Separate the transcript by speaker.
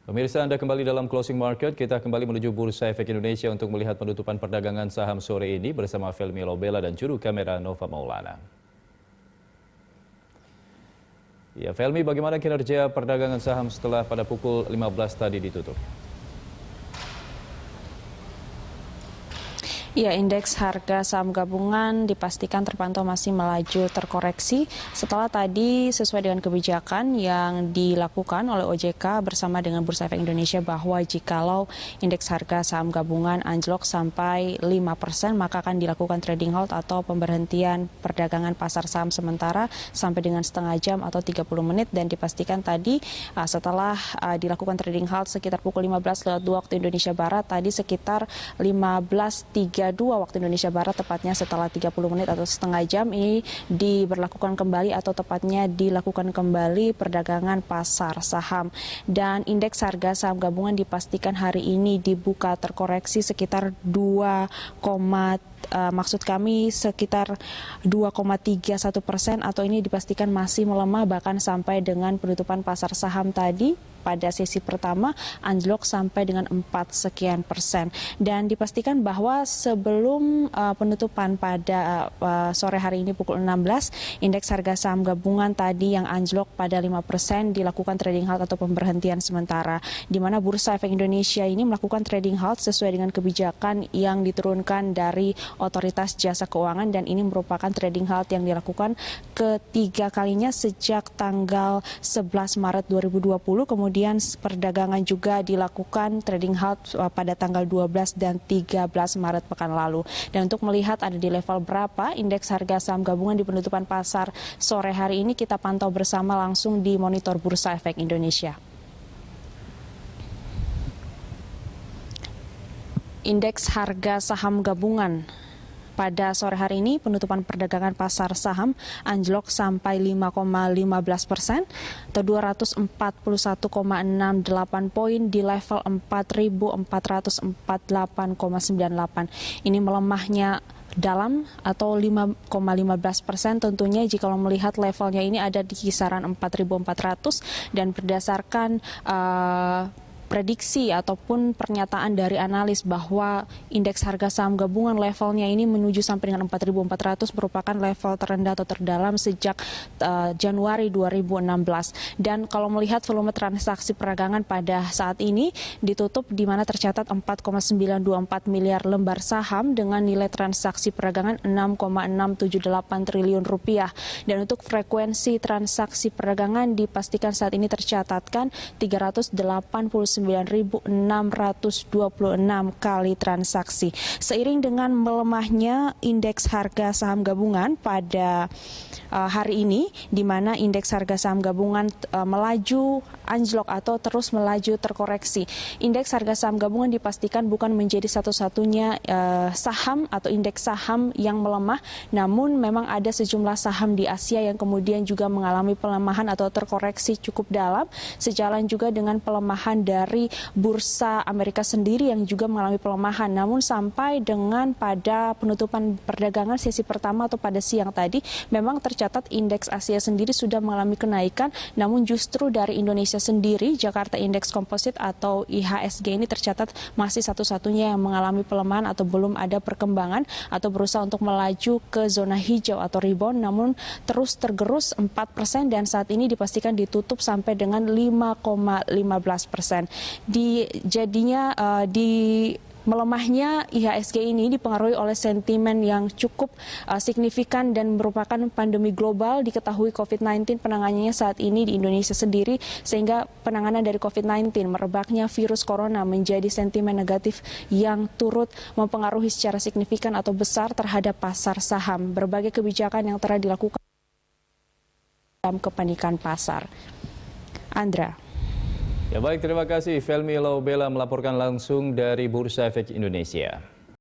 Speaker 1: Pemirsa, Anda kembali dalam Closing Market. Kita kembali menuju Bursa Efek Indonesia untuk melihat penutupan perdagangan saham sore ini bersama Felmi Lobela dan juru kamera Nova Maulana. Ya, Felmi, bagaimana kinerja perdagangan saham setelah pada pukul 15 tadi ditutup?
Speaker 2: Ya, indeks harga saham gabungan dipastikan terpantau masih melaju terkoreksi setelah tadi sesuai dengan kebijakan yang dilakukan oleh OJK bersama dengan Bursa Efek Indonesia bahwa jikalau indeks harga saham gabungan anjlok sampai 5% maka akan dilakukan trading halt atau pemberhentian perdagangan pasar saham sementara sampai dengan setengah jam atau 30 menit dan dipastikan tadi setelah dilakukan trading halt sekitar pukul 15.02 waktu Indonesia Barat tadi sekitar 15.32 waktu Indonesia Barat tepatnya setelah 30 menit atau setengah jam ini diberlakukan kembali atau tepatnya dilakukan kembali perdagangan pasar saham dan indeks harga saham gabungan dipastikan hari ini dibuka terkoreksi sekitar sekitar 2,31% atau ini dipastikan masih melemah bahkan sampai dengan penutupan pasar saham tadi pada sesi pertama anjlok sampai dengan 4 sekian persen dan dipastikan bahwa sebelum penutupan pada sore hari ini pukul 16 indeks harga saham gabungan tadi yang anjlok pada 5% dilakukan trading halt atau pemberhentian sementara di mana Bursa Efek Indonesia ini melakukan trading halt sesuai dengan kebijakan yang diturunkan dari Otoritas Jasa Keuangan dan ini merupakan trading halt yang dilakukan ketiga kalinya sejak tanggal 11 Maret 2020 kemudian perdagangan juga dilakukan trading halt pada tanggal 12 dan 13 Maret pekan lalu. Dan untuk melihat ada di level berapa indeks harga saham gabungan di penutupan pasar sore hari ini kita pantau bersama langsung di monitor Bursa Efek Indonesia. Indeks harga saham gabungan pada sore hari ini penutupan perdagangan pasar saham anjlok sampai 5,15% atau 241,68 poin di level 4.448,98. Ini melemahnya dalam atau 5,15% tentunya jika melihat levelnya ini ada di kisaran 4.400 dan berdasarkan prediksi ataupun pernyataan dari analis bahwa indeks harga saham gabungan levelnya ini menuju sampai dengan 4.400 merupakan level terendah atau terdalam sejak Januari 2016. Dan kalau melihat volume transaksi perdagangan pada saat ini ditutup di mana tercatat 4,924 miliar lembar saham dengan nilai transaksi perdagangan 6,678 triliun rupiah. Dan untuk frekuensi transaksi perdagangan dipastikan saat ini tercatatkan 389.626 kali transaksi. Seiring dengan melemahnya indeks harga saham gabungan pada hari ini, di mana indeks harga saham gabungan melaju anjlok atau terus melaju terkoreksi. Indeks harga saham gabungan dipastikan bukan menjadi satu-satunya saham atau indeks saham yang melemah, namun memang ada sejumlah saham di Asia yang kemudian juga mengalami pelemahan atau terkoreksi cukup dalam, sejalan juga dengan pelemahan dari Bursa Amerika sendiri yang juga mengalami pelemahan. Namun sampai dengan pada penutupan perdagangan sesi pertama atau pada siang tadi memang tercatat indeks Asia sendiri sudah mengalami kenaikan, namun justru dari Indonesia sendiri Jakarta Index Composite atau IHSG ini tercatat masih satu-satunya yang mengalami pelemahan atau belum ada perkembangan atau berusaha untuk melaju ke zona hijau atau rebound, namun terus tergerus 4% dan saat ini dipastikan ditutup sampai dengan 5,15%. Melemahnya IHSG ini dipengaruhi oleh sentimen yang cukup signifikan dan merupakan pandemi global. Diketahui COVID-19 penanganannya saat ini di Indonesia sendiri, sehingga penanganan dari COVID-19 merebaknya virus corona menjadi sentimen negatif yang turut mempengaruhi secara signifikan atau besar terhadap pasar saham. Berbagai kebijakan yang telah dilakukan dalam kepanikan pasar. Andra.
Speaker 1: Ya baik, terima kasih Felmi Lobela melaporkan langsung dari Bursa Efek Indonesia.